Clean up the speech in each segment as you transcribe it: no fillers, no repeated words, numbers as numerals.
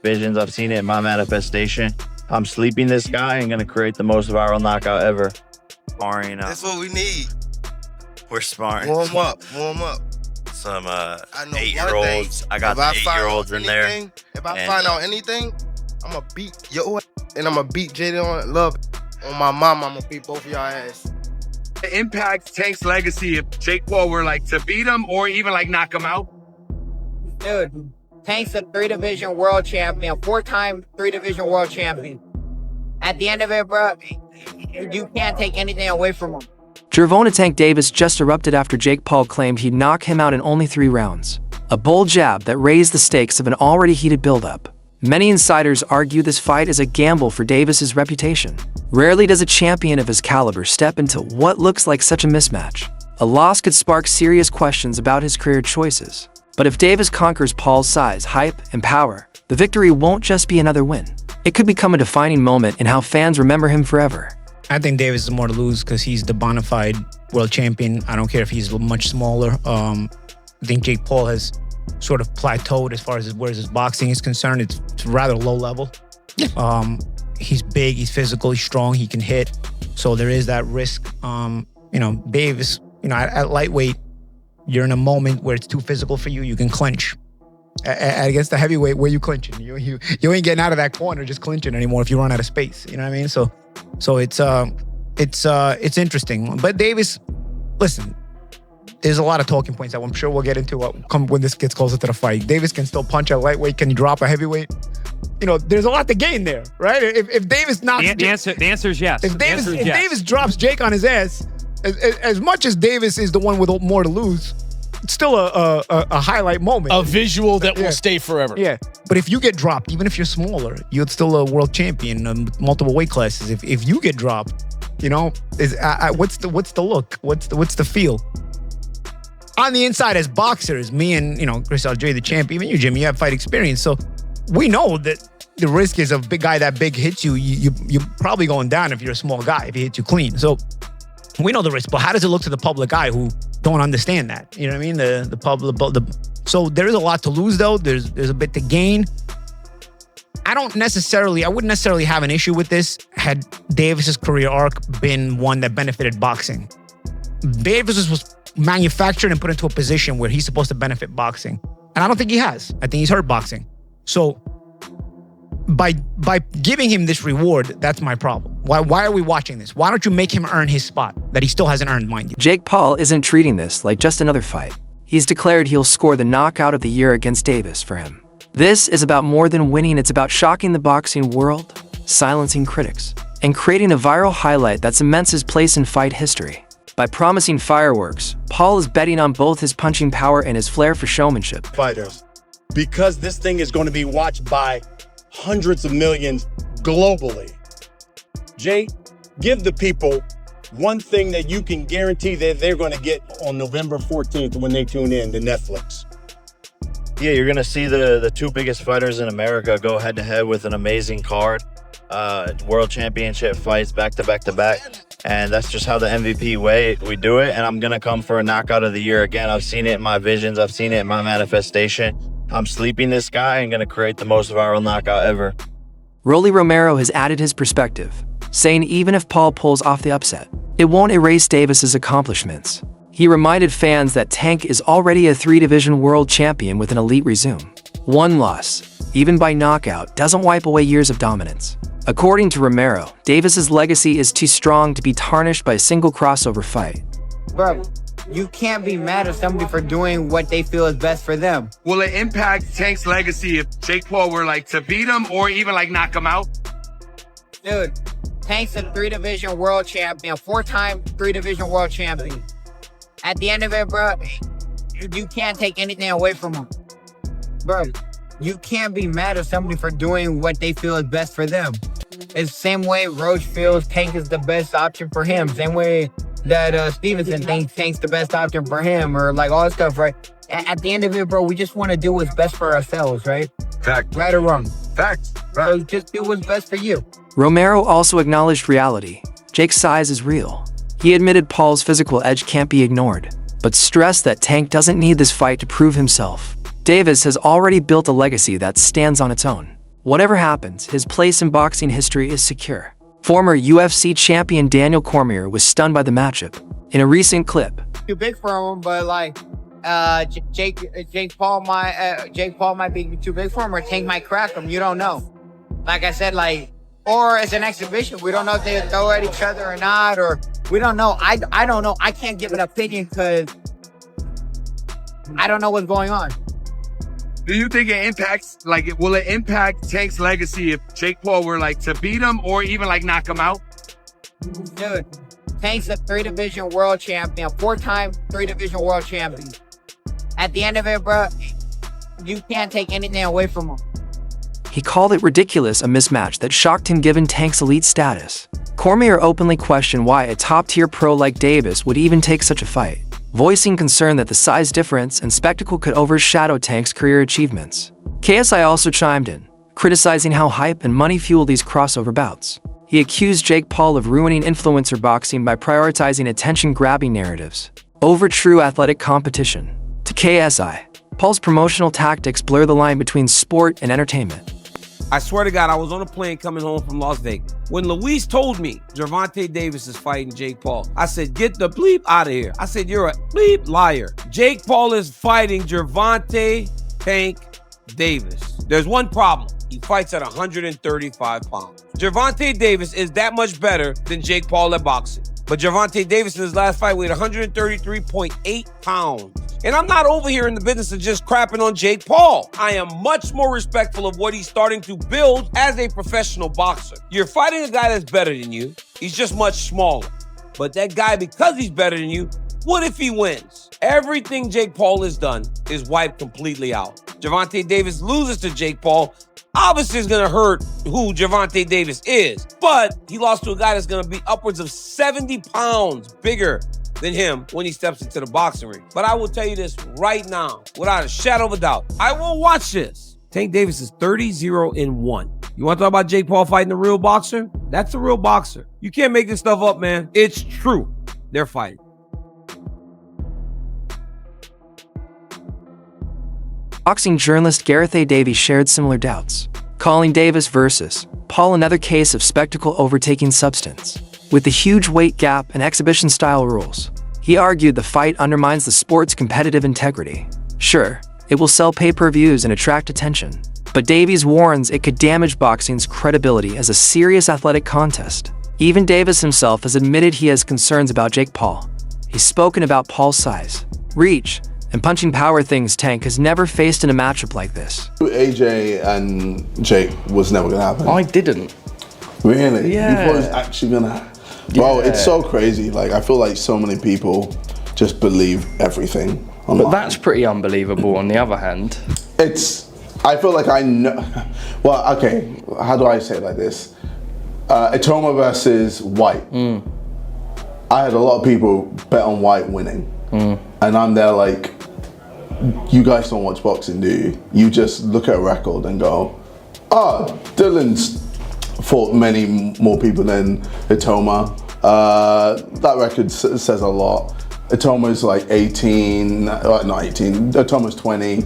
visions. I've seen it in my manifestation. I'm sleeping this guy and going to create the most viral knockout ever. Sparring. That's what we need. We're sparring. Warm up. Warm up. Some I know 8-year-olds. I got the 8-year-olds in there. If I find out anything, I'm going to beat your ass. And I'm going to beat Jaden on Love. On my mama, I'm going to beat both of y'all ass. The impact Tank's legacy if Jake Paul were like to beat him or even like knock him out? Dude, Tank's a 3-division world champion, 4-time 3-division world champion. At the end of it, bro, you can't take anything away from him. Gervonta Tank Davis just erupted after Jake Paul claimed he'd knock him out in only 3 rounds. A bold jab that raised the stakes of an already heated buildup. Many insiders argue this fight is a gamble for Davis's reputation. Rarely does a champion of his caliber step into what looks like such a mismatch. A loss could spark serious questions about his career choices. But if Davis conquers Paul's size, hype, and power, the victory won't just be another win. It could become a defining moment in how fans remember him forever. I think Davis is more to lose because he's the bona fide world champion. I don't care if he's much smaller. I think Jake Paul has sort of plateaued as far as where his boxing is concerned. It's rather low level. He's big, he's physical, he's strong, he can hit. So there is that risk. Davis, at lightweight, you're in a moment where it's too physical for you. You can clinch. Against the heavyweight, where you clinching? You ain't getting out of that corner just clinching anymore if you run out of space. You know what I mean? So it's interesting. But Davis, listen, there's a lot of talking points that I'm sure we'll get into when this gets closer to the fight. Davis can still punch at lightweight. Can he drop a heavyweight? There's a lot to gain there, right? If Davis knocks... The answer is yes. If Davis drops Jake on his ass, as much as Davis is the one with more to lose, it's still a highlight moment. A visual that will stay forever. Yeah. But if you get dropped, even if you're smaller, you're still a world champion in multiple weight classes. If you get dropped, what's the look? What's the feel? On the inside, as boxers, me and Chris Algieri, the champ, even you, Jimmy, you have fight experience, so we know that the risk is a big guy that big hits you. You're probably going down if you're a small guy if he hits you clean. So we know the risk, but how does it look to the public eye who don't understand that? You know what I mean? The public. So there is a lot to lose, though. There's a bit to gain. I wouldn't necessarily have an issue with this had Davis's career arc been one that benefited boxing. Davis was manufactured and put into a position where he's supposed to benefit boxing. And I don't think he has. I think he's hurt boxing. So by giving him this reward, that's my problem. Why are we watching this? Why don't you make him earn his spot that he still hasn't earned, mind you? Jake Paul isn't treating this like just another fight. He's declared he'll score the knockout of the year against Davis for him. This is about more than winning. It's about shocking the boxing world, silencing critics, and creating a viral highlight that cements his place in fight history. By promising fireworks, Paul is betting on both his punching power and his flair for showmanship. Fighters, because this thing is going to be watched by hundreds of millions globally. Jay, give the people one thing that you can guarantee that they're going to get on November 14th when they tune in to Netflix. Yeah, you're going to see the 2 biggest fighters in America go head-to-head with an amazing card. World championship fights back to back to back. And that's just how the MVP way we do it. And I'm going to come for a knockout of the year again. I've seen it in my visions. I've seen it in my manifestation. I'm sleeping this guy and going to create the most viral knockout ever. Rolly Romero has added his perspective, saying even if Paul pulls off the upset, it won't erase Davis's accomplishments. He reminded fans that Tank is already a 3-division world champion with an elite resume. One loss, even by knockout, doesn't wipe away years of dominance. According to Romero, Davis's legacy is too strong to be tarnished by a single crossover fight. Bro, you can't be mad at somebody for doing what they feel is best for them. Will it impact Tank's legacy if Jake Paul were like to beat him or even like knock him out? Dude, Tank's a 3-division world champion, 4-time 3-division world champion. At the end of it, bro, you can't take anything away from him. Bro, you can't be mad at somebody for doing what they feel is best for them. It's the same way Roach feels Tank is the best option for him. Same way that Stevenson thinks Tank's the best option for him, or like all that stuff, right? At the end of it, bro, we just want to do what's best for ourselves, right? Fact. Right or wrong? Fact. Right. So just do what's best for you. Romero also acknowledged reality. Jake's size is real. He admitted Paul's physical edge can't be ignored, but stressed that Tank doesn't need this fight to prove himself. Davis has already built a legacy that stands on its own. Whatever happens, his place in boxing history is secure. Former UFC champion Daniel Cormier was stunned by the matchup. In a recent clip, too big for him, but like Jake Paul might be too big for him, or Tank might crack him. You don't know. Like I said, like, or it's an exhibition. We don't know if they throw at each other or not, or we don't know. I don't know. I can't give an opinion because I don't know what's going on. Do you think it impacts, like, will it impact Tank's legacy if Jake Paul were like to beat him or even like knock him out? Dude, Tank's a 3-division world champion, 4-time 3-division world champion. At the end of it, bro, you can't take anything away from him. he called it ridiculous, a mismatch that shocked him given Tank's elite status. Cormier openly questioned why a top-tier pro like Davis would even take such a fight, voicing concern that the size difference and spectacle could overshadow Tank's career achievements. KSI also chimed in, criticizing how hype and money fuel these crossover bouts. He accused Jake Paul of ruining influencer boxing by prioritizing attention-grabbing narratives over true athletic competition. To KSI, Paul's promotional tactics blur the line between sport and entertainment. I swear to God, I was on a plane coming home from Las Vegas. When Luis told me Gervonta Davis is fighting Jake Paul, I said, get the bleep out of here. I said, you're a bleep liar. Jake Paul is fighting Gervonta Tank Davis. There's one problem. He fights at 135 pounds. Gervonta Davis is that much better than Jake Paul at boxing. But Gervonta Davis in his last fight weighed 133.8 pounds. And I'm not over here in the business of just crapping on Jake Paul. I am much more respectful of what he's starting to build as a professional boxer. You're fighting a guy that's better than you. He's just much smaller. But that guy, because he's better than you, what if he wins? Everything Jake Paul has done is wiped completely out. Gervonta Davis loses to Jake Paul. Obviously, it's going to hurt who Gervonta Davis is. But he lost to a guy that's going to be upwards of 70 pounds bigger than him when he steps into the boxing ring. But I will tell you this right now, without a shadow of a doubt, I will watch this. Tank Davis is 30-0-1. You want to talk about Jake Paul fighting a real boxer? That's a real boxer. You can't make this stuff up, man. It's true. They're fighting. Boxing journalist Gareth A. Davies shared similar doubts, calling Davis versus Paul another case of spectacle overtaking substance. With the huge weight gap and exhibition-style rules, he argued the fight undermines the sport's competitive integrity. Sure, it will sell pay-per-views and attract attention, but Davies warns it could damage boxing's credibility as a serious athletic contest. Even Davis himself has admitted he has concerns about Jake Paul. He's spoken about Paul's size, reach, and punching power things Tank has never faced in a matchup like this. AJ and Jake was never gonna happen. I didn't. Really? Yeah. You thought it was actually gonna... Well, it's so crazy. Like, I feel like so many people just believe everything online. But that's pretty unbelievable on the other hand. I feel like I know... Well, okay, how do I say it like this? Itoma versus White. I had a lot of people bet on White winning. And I'm there like, you guys don't watch boxing, do you? You just look at a record and go, oh, Dylan's fought many more people than Itoma. That record says a lot. Itoma's like 18, not 18, Itoma's 20,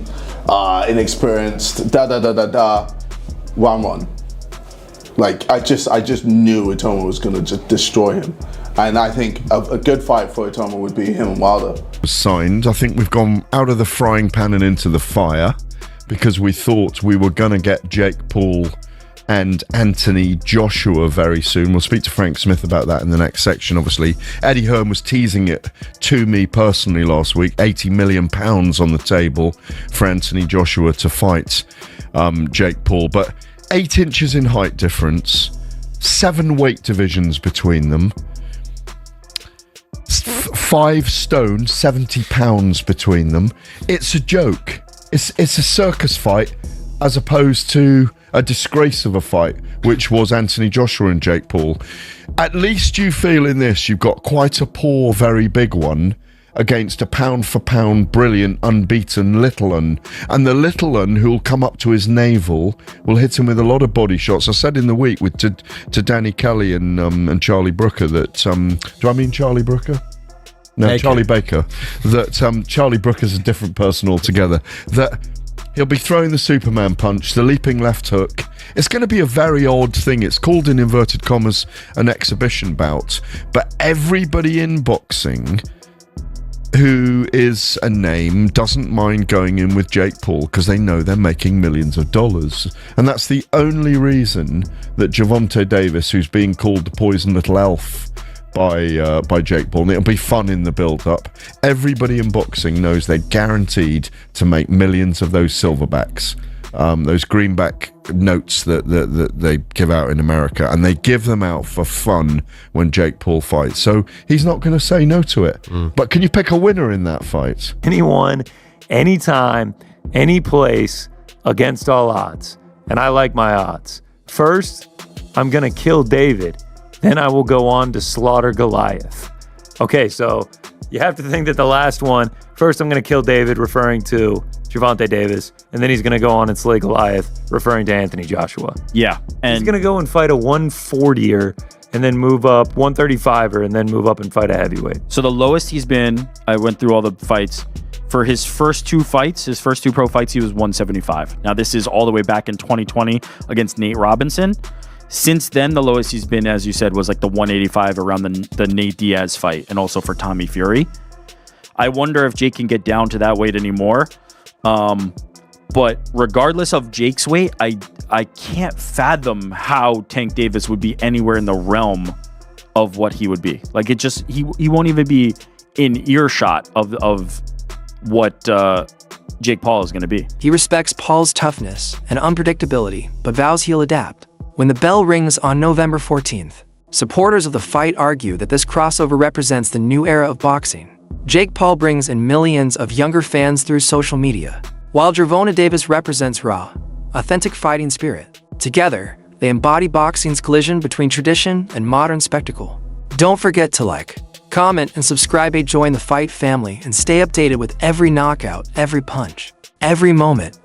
inexperienced, one. Like, I just knew Itoma was gonna just destroy him. And I think a good fight for Itoma would be him and Wilder. Signed. I think we've gone out of the frying pan and into the fire because we thought we were going to get Jake Paul and Anthony Joshua very soon. We'll speak to Frank Smith about that in the next section, obviously. Eddie Hearn was teasing it to me personally last week. £80 million on the table for Anthony Joshua to fight Jake Paul. But 8 inches in height difference, 7 weight divisions between them. 5 stone, 70 pounds between them. It's a joke. It's a circus fight as opposed to a disgrace of a fight, which was Anthony Joshua and Jake Paul. At least you feel in this you've got quite a poor, very big one against a pound-for-pound, brilliant, unbeaten little un. And the little un who'll come up to his navel will hit him with a lot of body shots. I said in the week to Danny Kelly and Charlie Brooker that, do I mean Charlie Brooker? No, Baker. Charlie Baker. That Charlie Brooker's a different person altogether. That He'll be throwing the Superman punch, the leaping left hook. It's going to be a very odd thing. It's called, in inverted commas, an exhibition bout. But everybody in boxing who is a name doesn't mind going in with Jake Paul because they know they're making millions of dollars. And that's the only reason that Gervonta Davis, who's being called the poison little elf by Jake Paul, and it'll be fun in the build-up. Everybody in boxing knows they're guaranteed to make millions of those silverbacks, those greenback notes that they give out in America, and they give them out for fun when Jake Paul fights. So he's not going to say no to it. But can you pick a winner in that fight? Anyone, anytime, any place, against all odds. And I like my odds. First, I'm going to kill David. Then I will go on to slaughter Goliath. Okay, so you have to think that the last one, first I'm going to kill David, referring to Gervonta Davis, and then he's going to go on and slay Goliath, referring to Anthony Joshua. Yeah. And he's going to go and fight a 140er, and then move up 135er, and then move up and fight a heavyweight. So the lowest he's been, I went through all the fights. For his first two fights, his first two pro fights, he was 175. Now this is all the way back in 2020 against Nate Robinson. Since then, the lowest he's been, as you said, was like the 185 around the Nate Diaz fight, and also for Tommy Fury. I wonder if Jake can get down to that weight anymore. But regardless of Jake's weight, I can't fathom how Tank Davis would be anywhere in the realm of what he would be. Like, it just, he won't even be in earshot of what Jake Paul is going to be. He respects Paul's toughness and unpredictability, but vows he'll adapt. When the bell rings on November 14th, supporters of the fight argue that this crossover represents the new era of boxing. Jake Paul brings in millions of younger fans through social media, while Gervonta Davis represents raw, authentic fighting spirit. Together, they embody boxing's collision between tradition and modern spectacle. Don't forget to like, comment, and subscribe to join the fight family and stay updated with every knockout, every punch, every moment.